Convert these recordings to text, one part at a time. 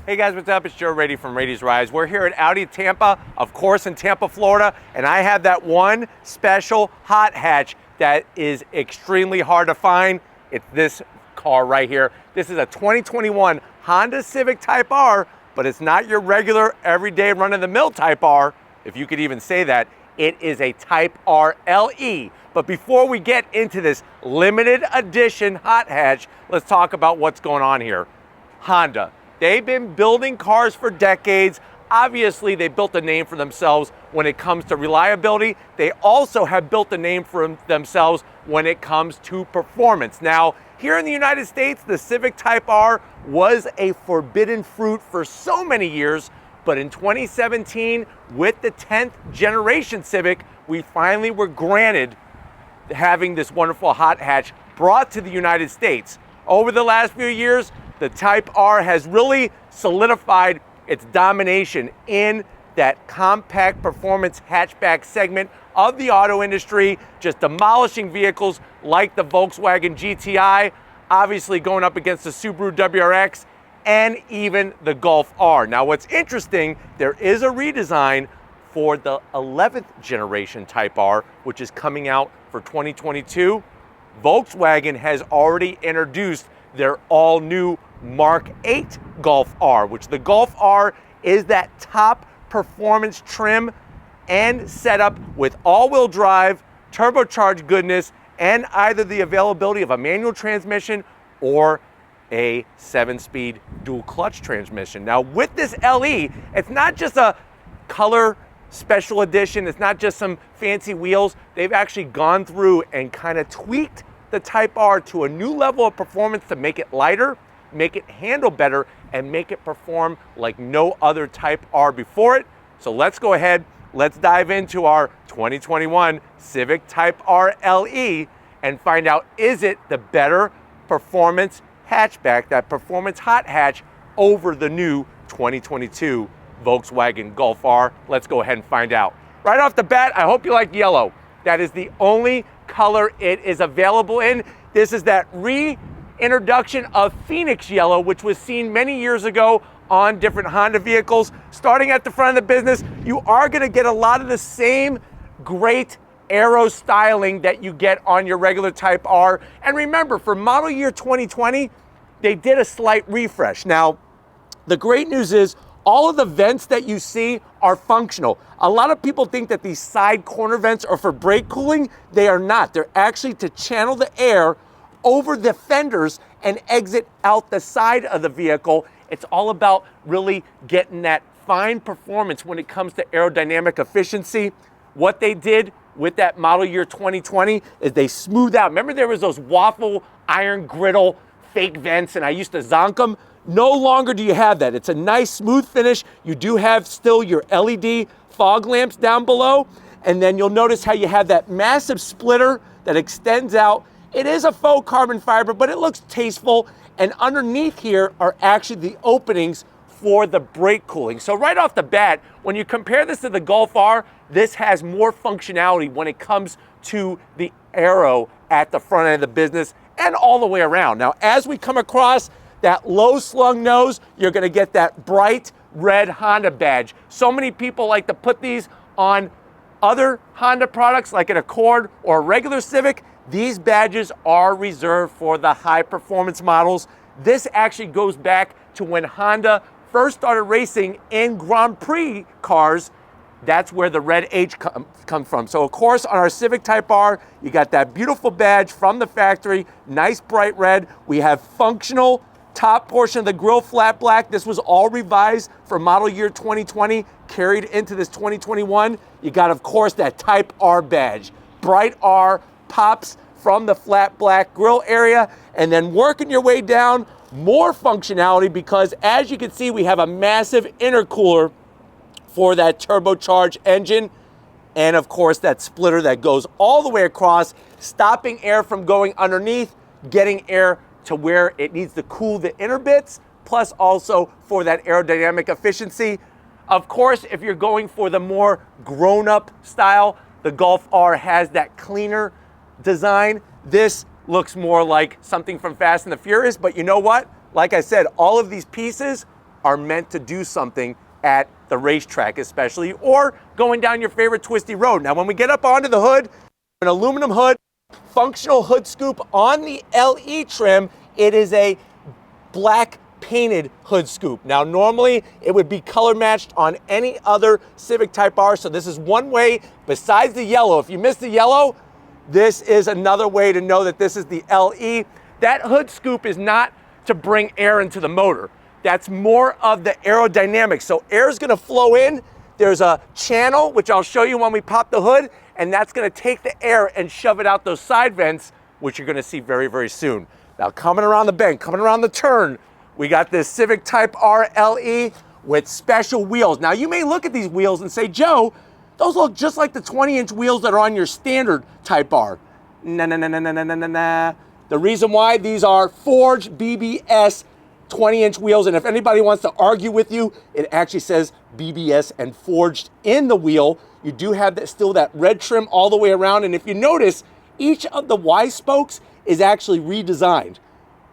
Hey guys, what's up? It's Joe Raiti from Raiti's Rides. We're here at Audi Tampa, of course in Tampa, Florida, and I have that one special hot hatch that is extremely hard to find. It's this car right here. This is a 2021 Honda Civic Type R, but it's not your regular everyday run-of-the-mill Type R, if you could even say that. It is a Type R LE. But before we get into this limited edition hot hatch, let's talk about what's going on here. Honda. They've been building cars for decades. Obviously, they built a name for themselves when it comes to reliability. They also have built a name for themselves when it comes to performance. Now, here in the United States, the Civic Type R was a forbidden fruit for so many years, but in 2017, with the 10th generation Civic, we finally were granted having this wonderful hot hatch brought to the United States. Over the last few years, the Type R has really solidified its domination in that compact performance hatchback segment of the auto industry, just demolishing vehicles like the Volkswagen GTI, obviously going up against the Subaru WRX, and even the Golf R. Now what's interesting, there is a redesign for the 11th generation Type R, which is coming out for 2022. Volkswagen has already introduced their all-new Mark 8 Golf R, which the Golf R is that top performance trim and setup with all-wheel drive, turbocharged goodness, and either the availability of a manual transmission or a 7-speed dual clutch transmission. Now with this LE, it's not just a color special edition, it's not just some fancy wheels. They've actually gone through and kind of tweaked the Type R to a new level of performance to make it lighter, make it handle better, and make it perform like no other Type R before it. So let's go ahead, let's dive into our 2021 Civic Type R LE and find out, is it the better performance hatchback, that performance hot hatch over the new 2022 Volkswagen Golf R? Let's go ahead and find out. Right off the bat, I hope you like yellow. That is the only color it is available in. This is that reintroduction of Phoenix yellow, which was seen many years ago on different Honda vehicles. Starting at the front of the business, you are gonna get a lot of the same great aero styling that you get on your regular Type R. And remember, for model year 2020, they did a slight refresh. Now, the great news is all of the vents that you see are functional. A lot of people think that these side corner vents are for brake cooling. They are not. They're actually to channel the air over the fenders and exit out the side of the vehicle. It's all about really getting that fine performance when it comes to aerodynamic efficiency. What they did with that model year 2020 is they smoothed out. Remember there was those waffle iron griddle fake vents and I used to zonk them? No longer do you have that. It's a nice smooth finish. You do have still your LED fog lamps down below, and then you'll notice how you have that massive splitter that extends out. It is a faux carbon fiber, but it looks tasteful, and underneath here are actually the openings for the brake cooling. So right off the bat, when you compare this to the Golf R, this has more functionality when it comes to the aero at the front end of the business and all the way around. Now, as we come across that low slung nose, you're gonna get that bright red Honda badge. So many people like to put these on other Honda products like an Accord or a regular Civic. These badges are reserved for the high performance models. This actually goes back to when Honda first started racing in Grand Prix cars. That's where the red H comes from. So of course on our Civic Type R, you got that beautiful badge from the factory, nice bright red. We have functional top portion of the grille flat black. This was all revised for model year 2020, carried into this 2021. You got, of course, that Type R badge. Bright R pops from the flat black grille area, and then working your way down, more functionality, because as you can see, we have a massive intercooler for that turbocharged engine, and of course, that splitter that goes all the way across, stopping air from going underneath, getting air to where it needs to cool the inner bits, plus also for that aerodynamic efficiency. Of course, if you're going for the more grown-up style, the Golf R has that cleaner design. This looks more like something from Fast and the Furious, but you know what? Like I said, all of these pieces are meant to do something at the racetrack especially, or going down your favorite twisty road. Now when we get up onto the hood, an aluminum hood, functional hood scoop. On the LE trim, it is a black painted hood scoop. Now normally it would be color matched on any other Civic Type R, so this is one way besides the yellow. If you missed the yellow, this is another way to know that this is the LE. That hood scoop is not to bring air into the motor. That's more of the aerodynamics. So air is gonna flow in. There's a channel, which I'll show you when we pop the hood, and that's gonna take the air and shove it out those side vents, which you're gonna see very, very soon. Now coming around the bend, coming around the turn, we got this Civic Type R LE with special wheels. Now you may look at these wheels and say, Joe, those look just like the 20-inch wheels that are on your standard Type R. Nah. The reason why, these are forged BBS 20-inch wheels, and if anybody wants to argue with you, it actually says BBS and forged in the wheel. You do have that, still that red trim all the way around, and if you notice, each of the Y spokes is actually redesigned.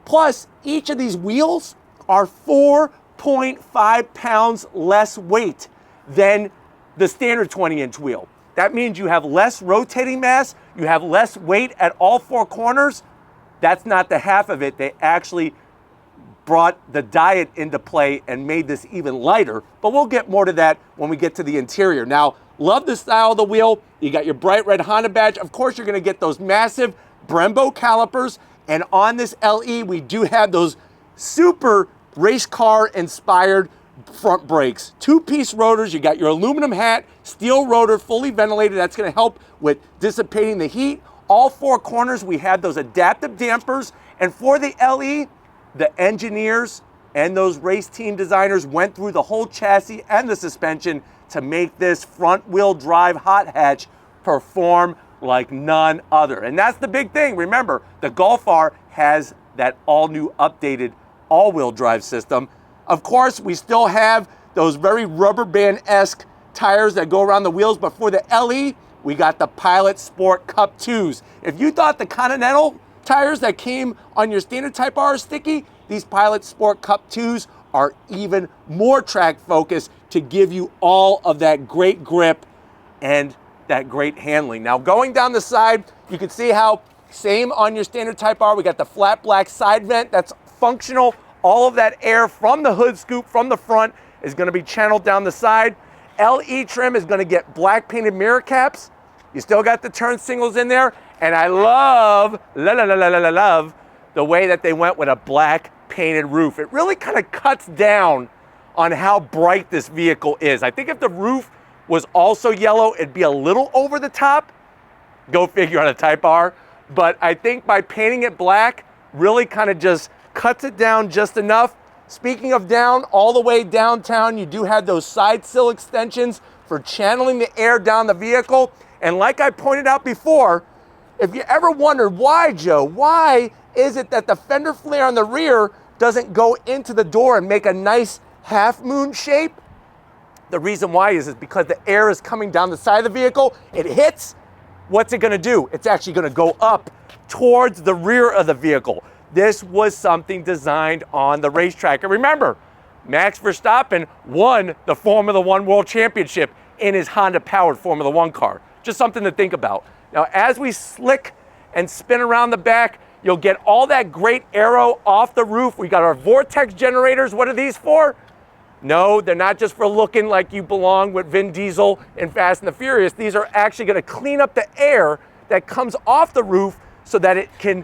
Plus, each of these wheels are 4.5 pounds less weight than the standard 20-inch wheel. That means you have less rotating mass, you have less weight at all four corners. That's not the half of it. They actually brought the diet into play and made this even lighter, but we'll get more to that when we get to the interior. Now, love the style of the wheel. You got your bright red Honda badge. Of course, you're gonna get those massive Brembo calipers, and on this LE, we do have those super race car inspired front brakes. Two-piece rotors, you got your aluminum hat, steel rotor, fully ventilated. That's gonna help with dissipating the heat. All four corners, we have those adaptive dampers, and for the LE, the engineers and those race team designers went through the whole chassis and the suspension to make this front wheel drive hot hatch perform like none other. And that's the big thing. Remember, the Golf R has that all new updated all-wheel drive system. Of course, we still have those very rubber band-esque tires that go around the wheels, but for the LE, we got the Pilot Sport Cup 2s. If you thought the Continental tires that came on your standard Type R are sticky, these Pilot Sport Cup 2s are even more track focused to give you all of that great grip and that great handling. Now going down the side, you can see how same on your standard Type R, we got the flat black side vent that's functional. All of that air from the hood scoop from the front is gonna be channeled down the side. LE trim is gonna get black painted mirror caps. You still got the turn signals in there, and I love the way that they went with a black painted roof. It really kind of cuts down on how bright this vehicle is. I think if the roof was also yellow, it'd be a little over the top. Go figure on a Type R. But I think by painting it black, really kind of just cuts it down just enough. Speaking of down, all the way downtown, you do have those side sill extensions for channeling the air down the vehicle. And like I pointed out before, if you ever wondered why, Joe, why is it that the fender flare on the rear doesn't go into the door and make a nice half moon shape? The reason why is because the air is coming down the side of the vehicle. It hits, what's it gonna do? It's actually gonna go up towards the rear of the vehicle. This was something designed on the racetrack. And remember, Max Verstappen won the Formula One World Championship in his Honda-powered Formula One car. Just something to think about. Now, as we slick and spin around the back, you'll get all that great aero off the roof. We got our vortex generators. What are these for? No, they're not just for looking like you belong with Vin Diesel in Fast and the Furious. These are actually gonna clean up the air that comes off the roof so that it can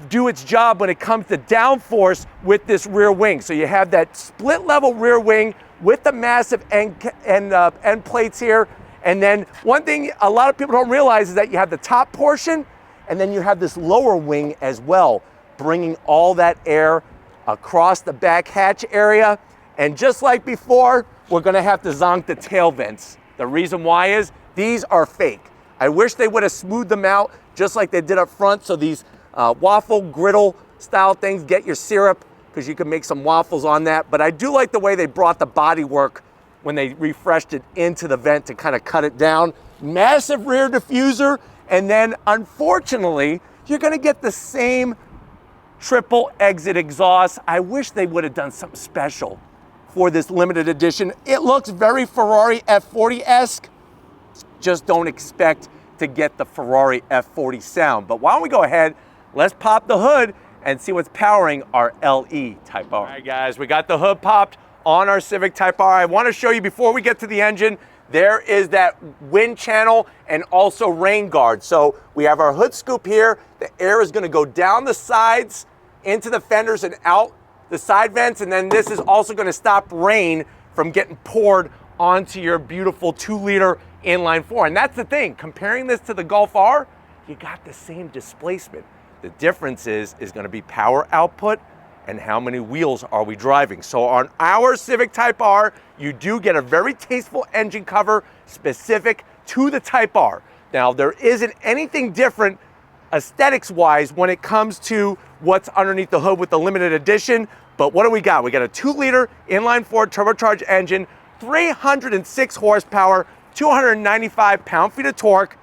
do its job when it comes to downforce with this rear wing. So you have that split level rear wing with the massive end plates here. And then one thing a lot of people don't realize is that you have the top portion and then you have this lower wing as well, bringing all that air across the back hatch area. And just like before, we're gonna have to zonk the tail vents. The reason why is these are fake. I wish they would have smoothed them out just like they did up front. So these waffle griddle style things, get your syrup, because you can make some waffles on that. But I do like the way they brought the body work when they refreshed it into the vent to kind of cut it down. Massive rear diffuser, and then unfortunately, you're gonna get the same triple exit exhaust. I wish they would have done something special for this limited edition. It looks very Ferrari F40-esque. Just don't expect to get the Ferrari F40 sound. But why don't we go ahead, let's pop the hood and see what's powering our LE Type R. All right, guys, we got the hood popped on our Civic Type R. I want to show you before we get to the engine, there is that wind channel and also rain guard. So we have our hood scoop here. The air is going to go down the sides into the fenders and out the side vents, and then this is also going to stop rain from getting poured onto your beautiful 2-liter inline 4. And that's the thing, comparing this to the Golf R, you got the same displacement. The difference is going to be power output and how many wheels are we driving. So on our Civic Type R, you do get a very tasteful engine cover specific to the Type R. Now, there isn't anything different aesthetics-wise when it comes to what's underneath the hood with the limited edition. But what do we got? We got a 2-liter inline 4 turbocharged engine, 306 horsepower, 295 pound-feet of torque.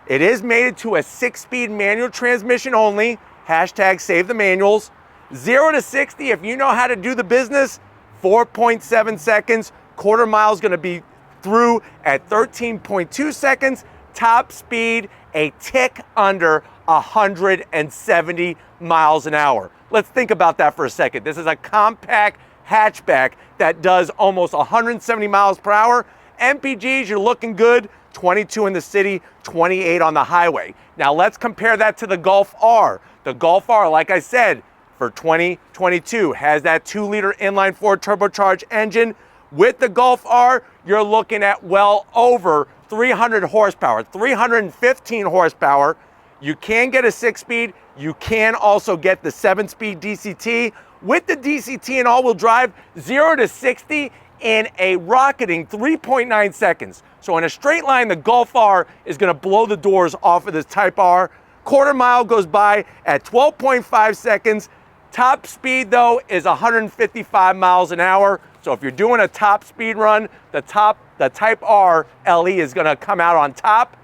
It is mated to a 6-speed manual transmission only. Hashtag save the manuals. 0 to 60, if you know how to do the business, 4.7 seconds. Quarter mile is going to be through at 13.2 seconds. Top speed, a tick under 170 miles an hour. Let's think about that for a second. This is a compact hatchback that does almost 170 miles per hour. MPGs, you're looking good. 22 in the city, 28 on the highway. Now let's compare that to the Golf R. The Golf R, like I said, for 2022 has that 2-liter inline 4 turbocharged engine. With the Golf R, you're looking at well over 300 horsepower, 315 horsepower. You can get a 6-speed. You can also get the 7-speed DCT. With the DCT and all-wheel drive, 0 to 60 in a rocketing 3.9 seconds. So in a straight line, the Golf R is going to blow the doors off of this Type R. Quarter mile goes by at 12.5 seconds. Top speed, though, is 155 miles an hour. So if you're doing a top speed run, the Type R LE is going to come out on top.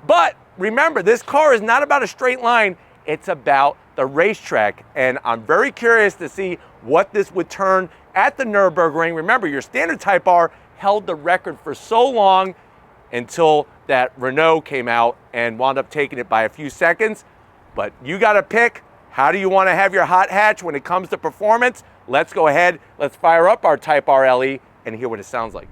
But remember, this car is not about a straight line. It's about the racetrack. And I'm very curious to see what this would turn at the Nürburgring. Remember, your standard Type R held the record for so long until that Renault came out and wound up taking it by a few seconds. But you got to pick, how do you want to have your hot hatch when it comes to performance? Let's go ahead, let's fire up our Type R LE and hear what it sounds like.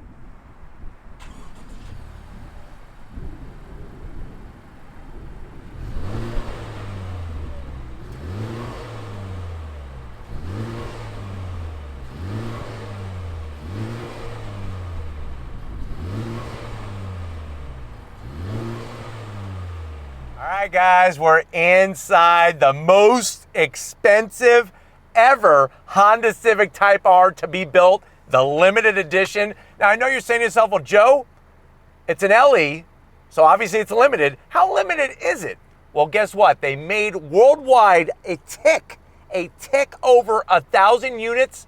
All right, guys, we're inside the most expensive ever Honda Civic Type R to be built, the limited edition. Now, I know you're saying to yourself, well, Joe, it's an LE, so obviously it's limited. How limited is it? Well, guess what? They made worldwide a tick over 1,000 units.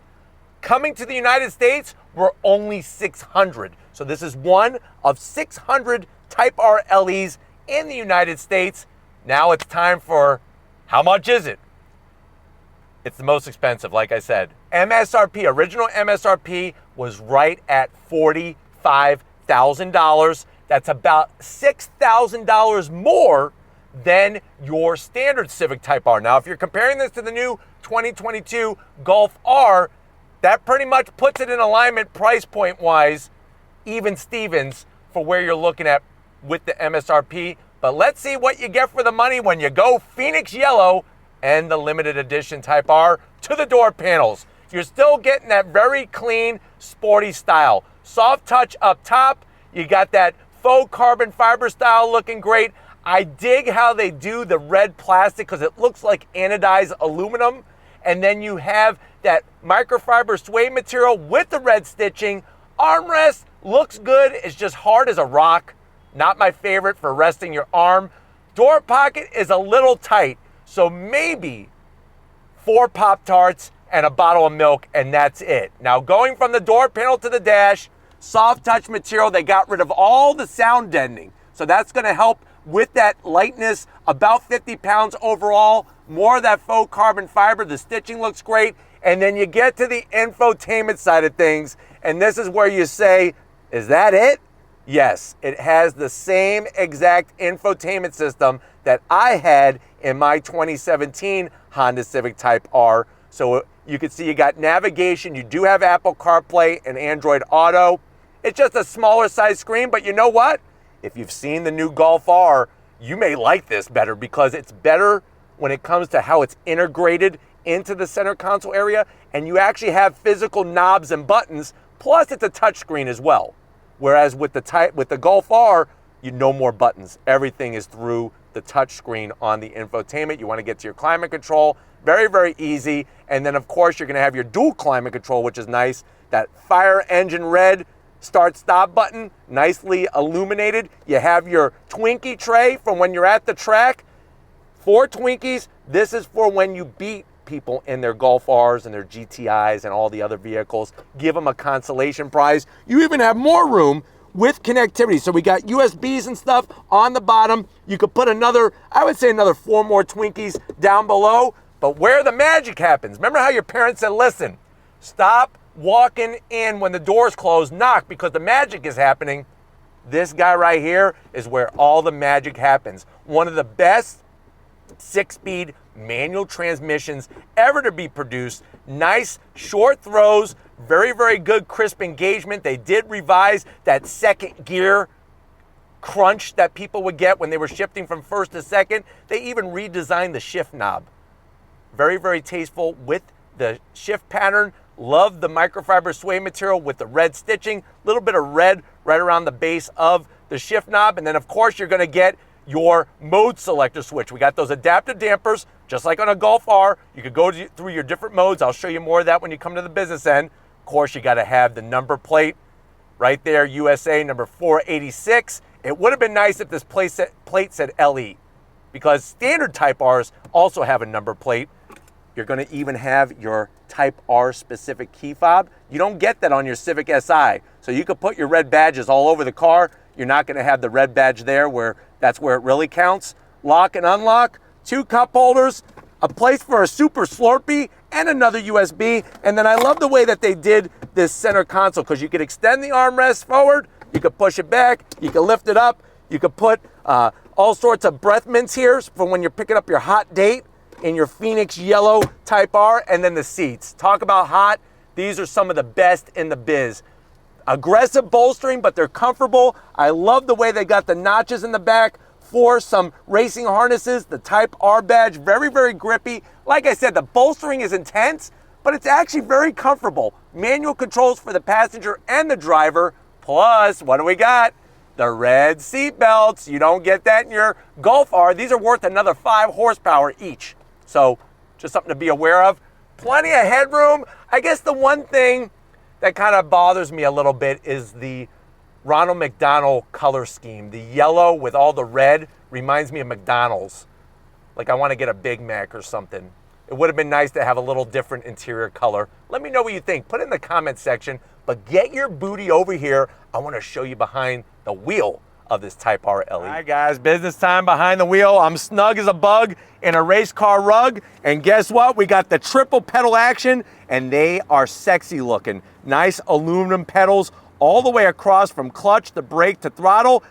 Coming to the United States, we're only 600. So this is one of 600 Type R LEs in the United States. Now it's time for, how much is it? It's the most expensive, like I said. MSRP, original MSRP was right at $45,000. That's about $6,000 more than your standard Civic Type R. Now, if you're comparing this to the new 2022 Golf R, that pretty much puts it in alignment price point wise, even Stevens, for where you're looking at with the MSRP. But let's see what you get for the money when you go Phoenix Yellow and the limited edition Type R to the door panels. You're still getting that very clean, sporty style. Soft touch up top. You got that faux carbon fiber style looking great. I dig how they do the red plastic because it looks like anodized aluminum. And then you have that microfiber suede material with the red stitching. Armrest looks good. It's just hard as a rock. Not my favorite for resting your arm. Door pocket is a little tight, so maybe 4 Pop-Tarts and a bottle of milk, and that's it. Now, going from the door panel to the dash, soft touch material. They got rid of all the sound deadening, so that's going to help with that lightness, about 50 pounds overall, more of that faux carbon fiber. The stitching looks great. And then you get to the infotainment side of things, and this is where you say, is that it? Yes, it has the same exact infotainment system that I had in my 2017 Honda Civic Type R. So you can see you got navigation, you do have Apple CarPlay and Android Auto. It's just a smaller size screen, but you know what? If you've seen the new Golf R, you may like this better because it's better when it comes to how it's integrated into the center console area, and you actually have physical knobs and buttons, plus it's a touchscreen as well. Whereas with the Golf R, no more buttons. Everything is through the touchscreen on the infotainment. You want to get to your climate control, very, very easy. And then of course you're going to have your dual climate control, which is nice. That fire engine red start stop button, nicely illuminated. You have your Twinkie tray from when you're at the track. 4 Twinkies. This is for when you beat people in their Golf Rs and their GTIs and all the other vehicles. Give them a consolation prize. You even have more room with connectivity. So we got USBs and stuff on the bottom. You could put another, I would say another 4 more Twinkies down below. But where the magic happens, remember how your parents said, listen, stop walking in when the doors close, knock, because the magic is happening. This guy right here is where all the magic happens. One of the best 6-speed manual transmissions ever to be produced. Nice short throws, very, very good crisp engagement. They did revise that second gear crunch that people would get when they were shifting from first to second. They even redesigned the shift knob. Very, very tasteful with the shift pattern. Love the microfiber suede material with the red stitching. A little bit of red right around the base of the shift knob. And then of course you're going to get your mode selector switch. We got those adaptive dampers, just like on a Golf R. You could go through your different modes. I'll show you more of that when you come to the business end. Of course, you got to have the number plate right there, USA number 486. It would have been nice if this plate said LE, because standard Type Rs also have a number plate. You're going to even have your Type R specific key fob. You don't get that on your Civic Si. So you could put your red badges all over the car. You're not going to have the red badge there where that's where it really counts. Lock and unlock, 2 cup holders, a place for a super Slurpee, and another USB. And then I love the way that they did this center console, because you could extend the armrest forward, you could push it back, you could lift it up, you could put all sorts of breath mints here for when you're picking up your hot date in your Phoenix yellow Type R. And then the seats. Talk about hot. These are some of the best in the biz. Aggressive bolstering, but they're comfortable. I love the way they got the notches in the back for some racing harnesses. The Type R badge, very, very grippy. Like I said, the bolstering is intense, but it's actually very comfortable. Manual controls for the passenger and the driver. Plus, what do we got? The red seat belts. You don't get that in your Golf R. These are worth another 5 horsepower each. So just something to be aware of. Plenty of headroom. I guess the one thing that kind of bothers me a little bit is the Ronald McDonald color scheme. The yellow with all the red reminds me of McDonald's. Like I want to get a Big Mac or something. It would have been nice to have a little different interior color. Let me know what you think. Put it in the comment section, but get your booty over here. I want to show you behind the wheel of this Type R LE. All right guys, business time behind the wheel. I'm snug as a bug in a race car rug. And guess what? We got the triple pedal action, and they are sexy looking. Nice aluminum pedals all the way across from clutch to brake to throttle.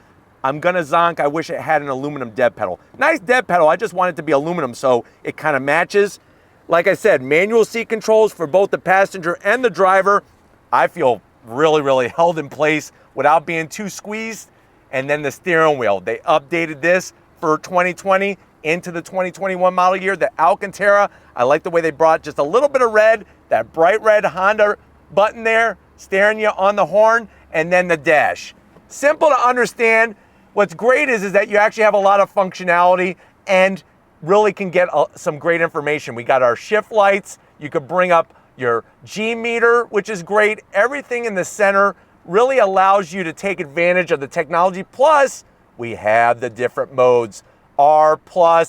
I'm gonna zonk, I wish it had an aluminum dead pedal. Nice dead pedal, I just want it to be aluminum so it kind of matches. Like I said, manual seat controls for both the passenger and the driver. I feel really, really held in place without being too squeezed. And then the steering wheel, they updated this for 2020 into the 2021 model year. The Alcantara, I like the way they brought just a little bit of red, that bright red Honda button there, staring you on the horn, and then the dash. Simple to understand. What's great is that you actually have a lot of functionality and really can get some great information. We got our shift lights. You could bring up your G meter, which is great. Everything in the center really allows you to take advantage of the technology. Plus, we have the different modes. R+,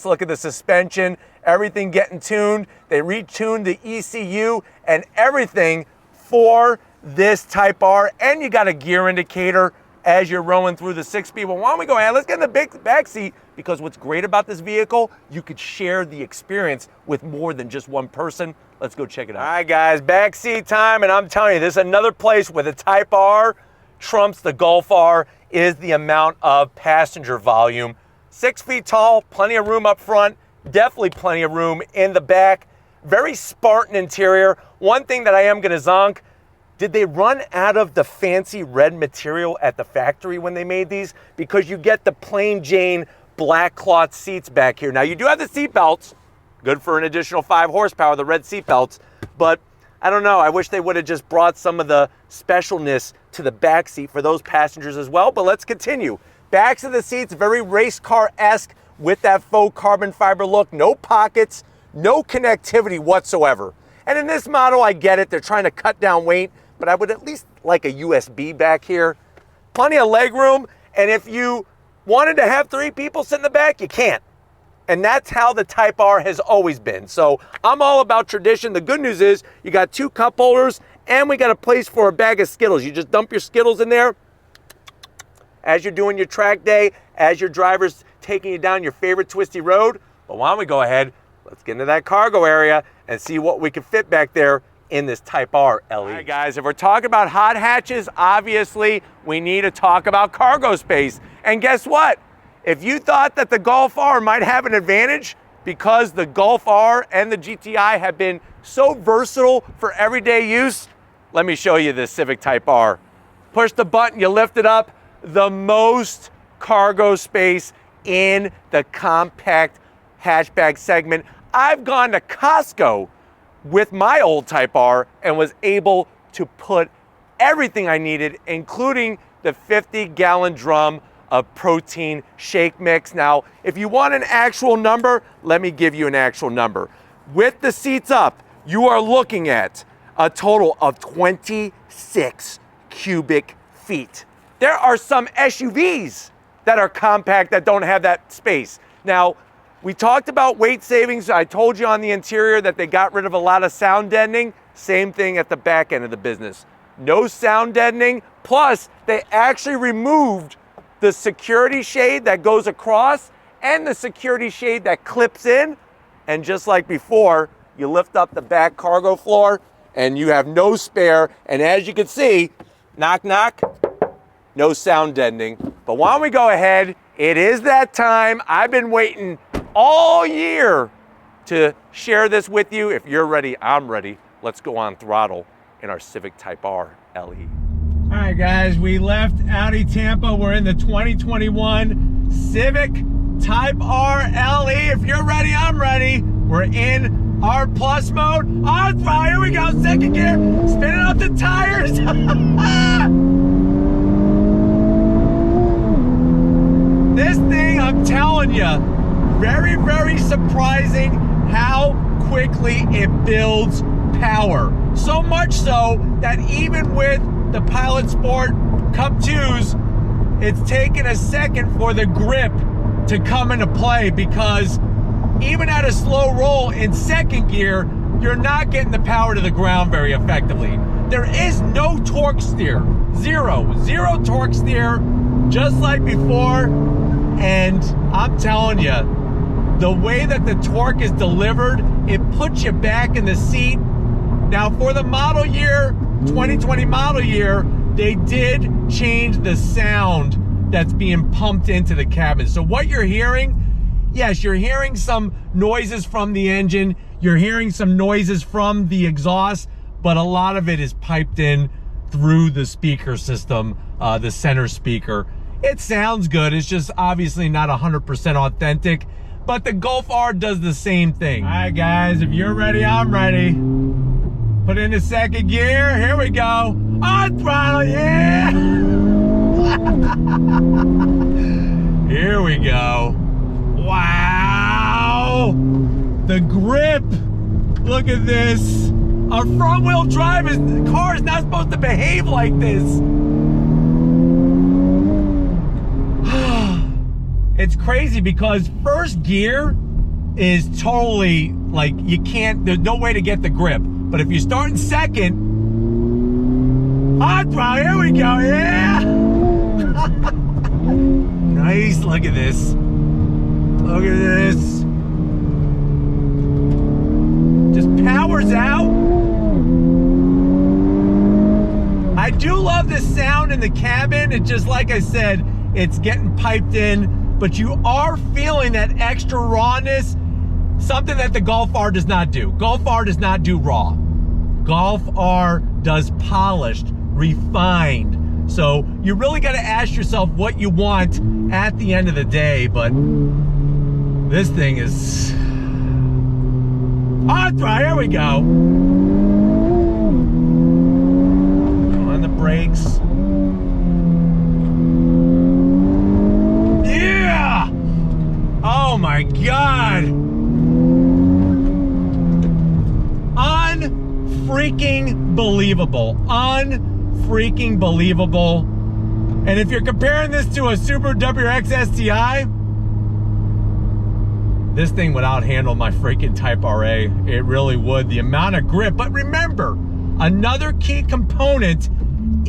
look at the suspension, everything getting tuned. They retuned the ECU and everything for this Type R. And you got a gear indicator. as you're rolling through the 6-speed. Well, why don't we go ahead? Let's get in the back seat, because what's great about this vehicle, you could share the experience with more than just one person. Let's go check it out. All right, guys, back seat time, and I'm telling you, this is another place where the Type R trumps the Golf R is the amount of passenger volume. 6 feet tall, plenty of room up front, definitely plenty of room in the back. Very Spartan interior. One thing that I am gonna zonk, did they run out of the fancy red material at the factory when they made these? Because you get the plain Jane black cloth seats back here. Now you do have the seat belts, good for an additional 5 horsepower, the red seat belts, but I don't know, I wish they would have just brought some of the specialness to the back seat for those passengers as well, but let's continue. Backs of the seats, very race car-esque with that faux carbon fiber look, no pockets, no connectivity whatsoever. And in this model, I get it, they're trying to cut down weight, but I would at least like a USB back here. Plenty of leg room, and if you wanted to have 3 people sit in the back, you can't. And that's how the Type R has always been. So I'm all about tradition. The good news is you got 2 cup holders, and we got a place for a bag of Skittles. You just dump your Skittles in there as you're doing your track day, as your driver's taking you down your favorite twisty road. But why don't we go ahead, let's get into that cargo area and see what we can fit back there in this Type R LE. All right, guys, if we're talking about hot hatches, obviously we need to talk about cargo space. And guess what? If you thought that the Golf R might have an advantage because the Golf R and the GTI have been so versatile for everyday use, let me show you this Civic Type R. Push the button, you lift it up, the most cargo space in the compact hatchback segment. I've gone to Costco with my old Type R and was able to put everything I needed, including the 50-gallon drum of protein shake mix. Now, if you want an actual number, let me give you an actual number. With the seats up, you are looking at a total of 26 cubic feet. There are some SUVs that are compact that don't have that space. Now, we talked about weight savings. I told you on the interior that they got rid of a lot of sound deadening. Same thing at the back end of the business. No sound deadening, plus they actually removed the security shade that goes across and the security shade that clips in. And just like before, you lift up the back cargo floor and you have no spare. And as you can see, knock, knock, no sound deadening. But why don't we go ahead? It is that time. I've been waiting all year to share this with you. If you're ready, I'm ready. Let's go on throttle in our Civic Type R LE. All right, guys, we left Audi Tampa. We're in the 2021 Civic Type R LE. If you're ready, I'm ready. We're in R Plus mode. On throttle, here we go, 2nd gear. Spinning up the tires. This thing, I'm telling you, very, very surprising how quickly it builds power. So much so that even with the Pilot Sport Cup 2s, it's taken a second for the grip to come into play, because even at a slow roll in 2nd gear, you're not getting the power to the ground very effectively. There is no torque steer, zero torque steer, just like before. And I'm telling you, the way that the torque is delivered, it puts you back in the seat. Now for the model year, 2020 model year, they did change the sound that's being pumped into the cabin. So what you're hearing, yes, you're hearing some noises from the engine, you're hearing some noises from the exhaust, but a lot of it is piped in through the speaker system, the center speaker. It sounds good, it's just obviously not 100% authentic, but the Golf R does the same thing. All right, guys, if you're ready, I'm ready. Put in the 2nd gear, here we go. On throttle, yeah! Here we go. Wow! The grip, look at this. A front wheel drive car is not supposed to behave like this. It's crazy because 1st gear is totally like, you can't, there's no way to get the grip. But if you start in 2nd, on throttle, here we go, yeah! Nice, look at this. Look at this. Just powers out. I do love the sound in the cabin. It just, like I said, it's getting piped in, but you are feeling that extra rawness, something that the Golf R does not do. Golf R does not do raw. Golf R does polished, refined. So you really got to ask yourself what you want at the end of the day, but this thing is... Oh, here we go. On the brakes. Yeah! Oh my God. Unfreaking believable. Unfreaking believable. And if you're comparing this to a Subaru WRX STI, this thing would outhandle my freaking Type RA. It really would. The amount of grip. But remember, another key component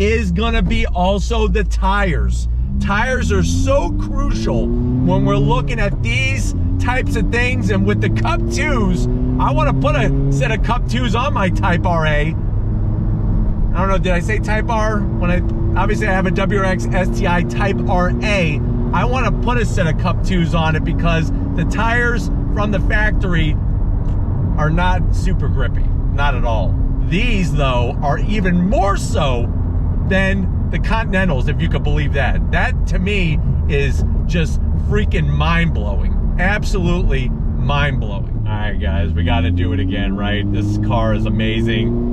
is gonna be also the tires. Tires are so crucial when we're looking at these types of things. And with the Cup 2s, I want to put a set of Cup 2s on my Type RA. I don't know, did I say Type R? Obviously I have a WRX STI Type RA. I want to put a set of Cup 2s on it because the tires from the factory are not super grippy, not at all. These, though, are even more so than the Continentals, if you could believe that. That, to me, is just freaking mind-blowing. Absolutely mind-blowing. All right, guys, we got to do it again, right? This car is amazing.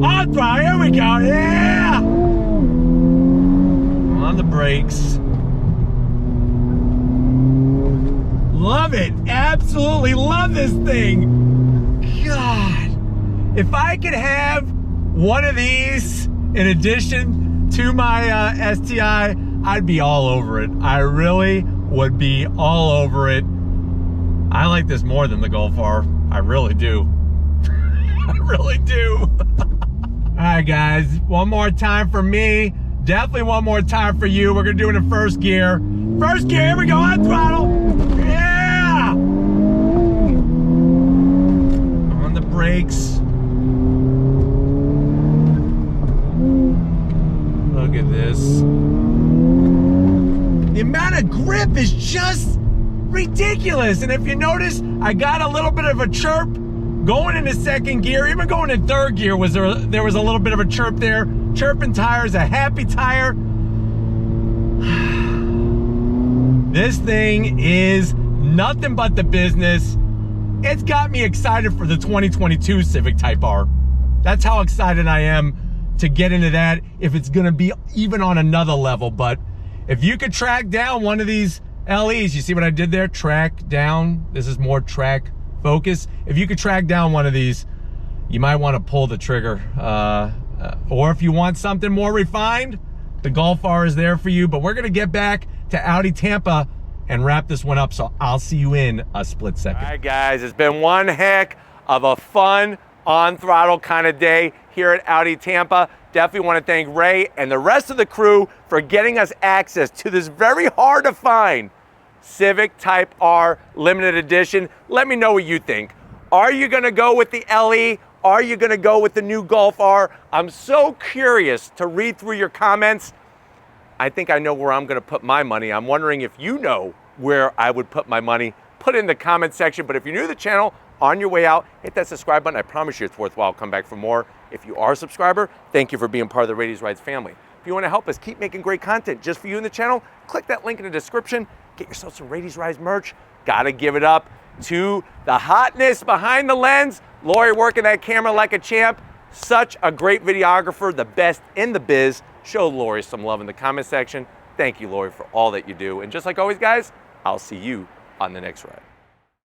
Oh, here we go, yeah! On the brakes. Love it, absolutely love this thing. God, if I could have one of these in addition to my STI, I'd be all over it. I really would be all over it. I like this more than the Golf R. I really do. I really do. All right, guys, one more time for me. Definitely one more time for you. We're gonna do it in first gear. First gear, here we go, on throttle. Yeah! On the brakes. Look at this. The amount of grip is just ridiculous. And if you notice, I got a little bit of a chirp going into second gear, even going in third gear there was a little bit of a chirp there. Chirping tires, a happy tire. This thing is nothing but the business. It's got me excited for the 2022 Civic Type R. That's how excited I am to get into that, if it's gonna be even on another level. But if you could track down one of these LEs, you see what I did there? Track down. This is more track focus. If you could track down one of these, you might want to pull the trigger. Or if you want something more refined, the Golf R is there for you. But we're gonna get back to Audi Tampa and wrap this one up, so I'll see you in a split second. All right, guys, it's been one heck of a fun on-throttle kind of day here at Audi Tampa. Definitely want to thank Ray and the rest of the crew for getting us access to this very hard to find Civic Type R limited edition. Let me know what you think. Are you gonna go with the LE? Are you gonna go with the new Golf R? I'm so curious to read through your comments. I think I know where I'm gonna put my money. I'm wondering if you know where I would put my money. Put it in the comment section. But if you're new to the channel, on your way out, hit that subscribe button. I promise you it's worthwhile. Come back for more. If you are a subscriber, thank you for being part of the Raity's Rides family. If you want to help us keep making great content just for you in the channel, click that link in the description. Get yourself some Raity's Rides merch. Gotta give it up to the hotness behind the lens. Lori working that camera like a champ. Such a great videographer, the best in the biz. Show Lori some love in the comment section. Thank you, Lori, for all that you do. And just like always, guys, I'll see you on the next ride.